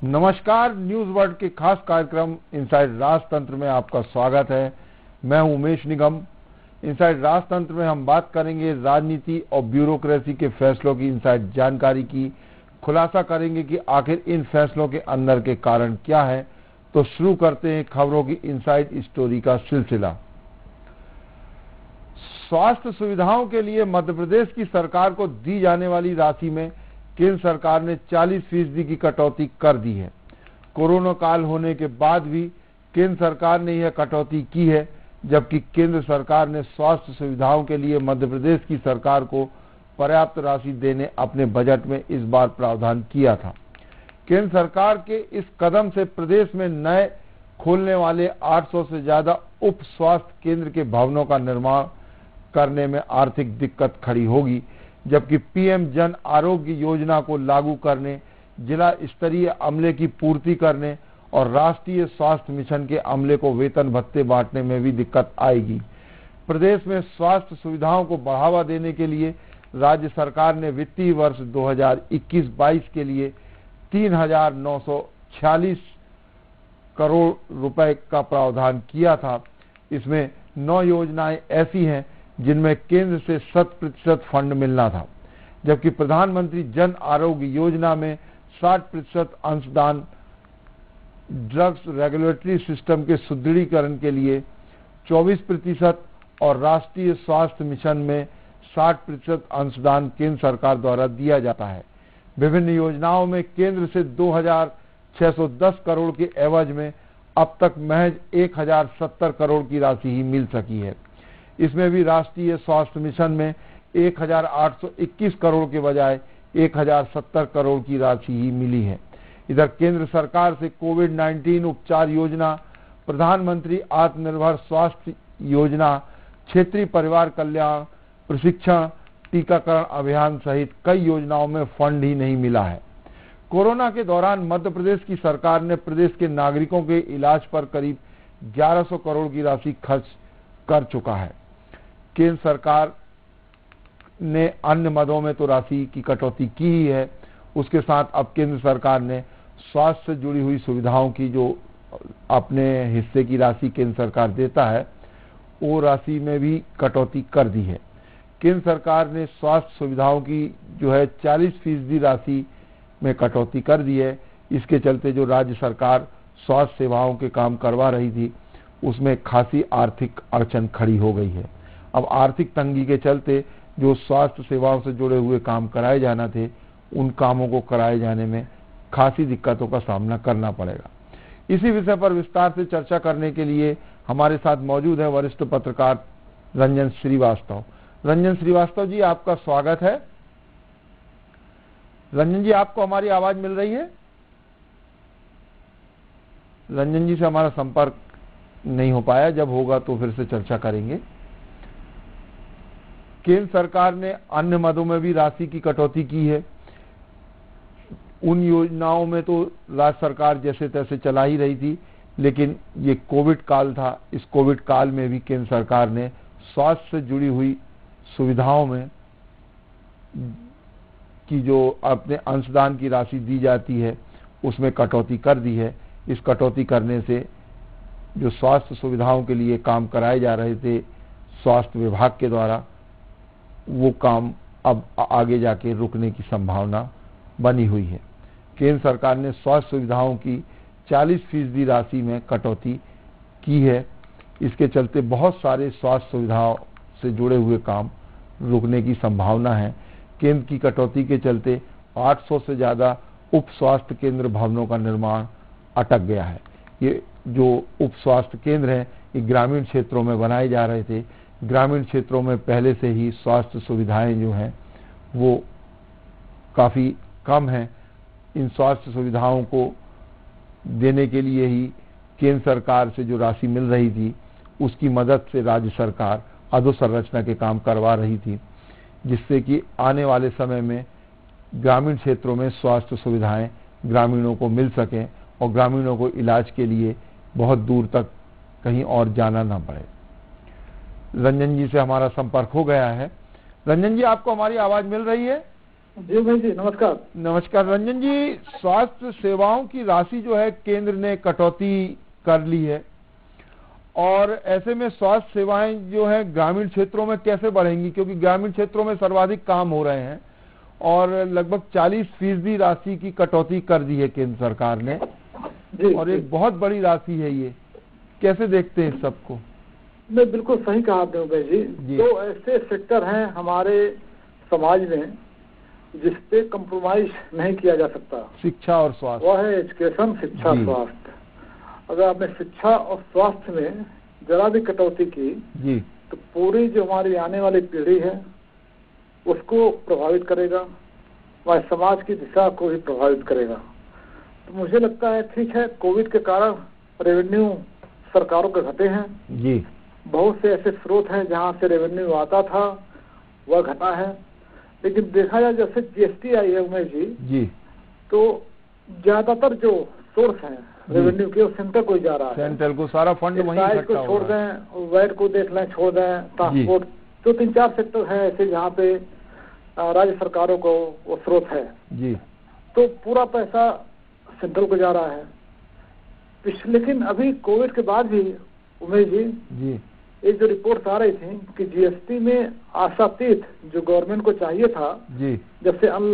नमस्कार, news world के खास कार्यक्रम इनसाइड राजतंत्र में आपका स्वागत है। मैं हूं उमेश निगम। इनसाइड राजतंत्र में हम बात करेंगे राजनीति और ब्यूरोक्रेसी के फैसलों की इनसाइड जानकारी की। खुलासा करेंगे कि आखिर इन फैसलों के अंदर के कारण क्या है। तो शुरू करते हैं खबरों की इनसाइड स्टोरी का सिलसिला। स्वास्थ्य सुविधाओं के लिए मध्य प्रदेश की सरकार को दी जाने वाली राशि में केंद्र सरकार ने 40% की कटौती कर दी है। कोरोना काल होने के बाद भी केंद्र सरकार ने यह कटौती की है, जबकि केंद्र सरकार ने स्वास्थ्य सुविधाओं के लिए मध्य प्रदेश की सरकार को पर्याप्त राशि देने अपने बजट में इस बार प्रावधान किया था। केंद्र सरकार के इस कदम से प्रदेश में नए खोलने वाले 800 से ज्यादा उप स्वास्थ्य केंद्र के भवनों का निर्माण करने में आर्थिक दिक्कत खड़ी होगी, जबकि पीएम जन आरोग्य योजना को लागू करने, जिला स्तरीय अमले की पूर्ति करने और राष्ट्रीय स्वास्थ्य मिशन के अमले को वेतन भत्ते बांटने में भी दिक्कत आएगी। प्रदेश में स्वास्थ्य सुविधाओं को बढ़ावा देने के लिए राज्य सरकार ने वित्तीय वर्ष 2021-22 के लिए 3,946 करोड़ रुपए का प्रावधान किया था। इसमें 9 योजनाएं ऐसी हैं जिनमें केंद्र से 100% फंड मिलना था, जबकि प्रधानमंत्री जन आरोग्य योजना में 60% अंशदान, ड्रग्स रेगुलेटरी सिस्टम के सुदृढ़ीकरण के लिए 24% और राष्ट्रीय स्वास्थ्य मिशन में 60% अंशदान केंद्र सरकार द्वारा दिया जाता है। विभिन्न योजनाओं में केंद्र से 2,610 करोड़ के एवज में अब तक महज 1,070 करोड़ की राशि ही मिल सकी है। इसमें भी राष्ट्रीय स्वास्थ्य मिशन में 1,821 करोड़ के बजाय 1,070 करोड़ की राशि ही मिली है। इधर केंद्र सरकार से कोविड-19 उपचार योजना, प्रधानमंत्री आत्मनिर्भर स्वास्थ्य योजना, क्षेत्रीय परिवार कल्याण, प्रशिक्षण, टीकाकरण अभियान सहित कई योजनाओं में फंड ही नहीं मिला है। कोरोना के दौरान मध्य प्रदेश की सरकार ने प्रदेश के नागरिकों के इलाज पर करीब 1100 करोड़ की राशि खर्च कर चुका है। केंद्र सरकार ने अन्य मदों में तो राशि की कटौती की ही है, उसके साथ अब केंद्र सरकार ने स्वास्थ्य से जुड़ी हुई सुविधाओं की जो अपने हिस्से की राशि केंद्र सरकार देता है, वो राशि में भी कटौती कर दी है। केंद्र सरकार ने स्वास्थ्य सुविधाओं की जो है 40% राशि में कटौती कर दी है। इसके चलते जो राज्य सरकार स्वास्थ्य सेवाओं के काम करवा रही थी, उसमें खासी आर्थिक अड़चन खड़ी हो गई है। अब आर्थिक तंगी के चलते जो स्वास्थ्य सेवाओं से जुड़े हुए काम कराए जाना थे, उन कामों को कराए जाने में खासी दिक्कतों का सामना करना पड़ेगा। इसी विषय पर विस्तार से चर्चा करने के लिए हमारे साथ मौजूद है वरिष्ठ पत्रकार रंजन श्रीवास्तव। रंजन श्रीवास्तव जी, आपका स्वागत है। रंजन जी, आपको हमारी आवाज मिल रही है? रंजन जी से हमारा संपर्क नहीं हो पाया, जब होगा तो फिर से चर्चा करेंगे। केंद्र सरकार ने अन्य मदों में भी राशि की कटौती की है। उन योजनाओं में तो राज्य सरकार जैसे तैसे चला ही रही थी, लेकिन ये कोविड काल था। इस कोविड काल में भी केंद्र सरकार ने स्वास्थ्य से जुड़ी हुई सुविधाओं में की जो अपने अंशदान की राशि दी जाती है, उसमें कटौती कर दी है। इस कटौती करने से जो स्वास्थ्य सुविधाओं के लिए काम कराए जा रहे थे स्वास्थ्य विभाग के द्वारा, वो काम अब आगे जाके रुकने की संभावना बनी हुई है। केंद्र सरकार ने स्वास्थ्य सुविधाओं की 40% राशि में कटौती की है। इसके चलते बहुत सारे स्वास्थ्य सुविधाओं से जुड़े हुए काम रुकने की संभावना है। केंद्र की कटौती के चलते 800 से ज्यादा उप स्वास्थ्य केंद्र भवनों का निर्माण अटक गया है। ये जो उप स्वास्थ्य केंद्र हैं, ये ग्रामीण क्षेत्रों में बनाए जा रहे थे। ग्रामीण क्षेत्रों में पहले से ही स्वास्थ्य सुविधाएं जो हैं वो काफ़ी कम हैं। इन स्वास्थ्य सुविधाओं को देने के लिए ही केंद्र सरकार से जो राशि मिल रही थी, उसकी मदद से राज्य सरकार अधोसंरचना के काम करवा रही थी, जिससे कि आने वाले समय में ग्रामीण क्षेत्रों में स्वास्थ्य सुविधाएं ग्रामीणों को मिल सकें और ग्रामीणों को इलाज के लिए बहुत दूर तक कहीं और जाना ना पड़े। रंजन जी से हमारा संपर्क हो गया है। रंजन जी, आपको हमारी आवाज मिल रही है? जी भाई जी, नमस्कार। नमस्कार रंजन जी। स्वास्थ्य सेवाओं की राशि जो है केंद्र ने कटौती कर ली है, और ऐसे में स्वास्थ्य सेवाएं जो है ग्रामीण क्षेत्रों में कैसे बढ़ेंगी, क्योंकि ग्रामीण क्षेत्रों में सर्वाधिक काम हो रहे हैं और लगभग 40% राशि की कटौती कर दी है केंद्र सरकार ने, जी, और जी। एक बहुत बड़ी राशि है ये। कैसे देखते हैं इस सबको? नहीं, बिल्कुल सही कहा आपने भाई जी। तो ऐसे सेक्टर हैं हमारे समाज में जिस पे कंप्रोमाइज नहीं किया जा सकता। शिक्षा और स्वास्थ्य, वह है एजुकेशन, शिक्षा, स्वास्थ्य। अगर आपने शिक्षा और स्वास्थ्य में जरा भी कटौती की जी, तो पूरी जो हमारी आने वाली पीढ़ी है उसको प्रभावित करेगा, वह समाज की दिशा को भी प्रभावित करेगा। तो मुझे लगता है ठीक है, कोविड के कारण रेवेन्यू सरकारों के घटे हैं जी, बहुत से ऐसे स्रोत हैं जहां से रेवेन्यू आता था वह घटा है। लेकिन देखा जाए जैसे जीएसटी आई है उमेश जी, तो ज्यादातर जो सोर्स है रेवेन्यू के वो सेंटर को जा रहा है। सेंट्रल को सारा फंड वहीं इकट्ठा को छोड़ दें, वैट को देख लें, छोड़ दें, ट्रांसपोर्ट, तो 3-4 सेक्टर है ऐसे जहाँ पे राज्य सरकारों को वो स्रोत है जी, तो पूरा पैसा सेंट्रल को जा रहा है। लेकिन अभी कोविड के बाद भी उमेश जी एक जो रिपोर्ट्स आ रही थी कि जीएसटी में आशातीत जो गवर्नमेंट को चाहिए था, जैसे अनलॉक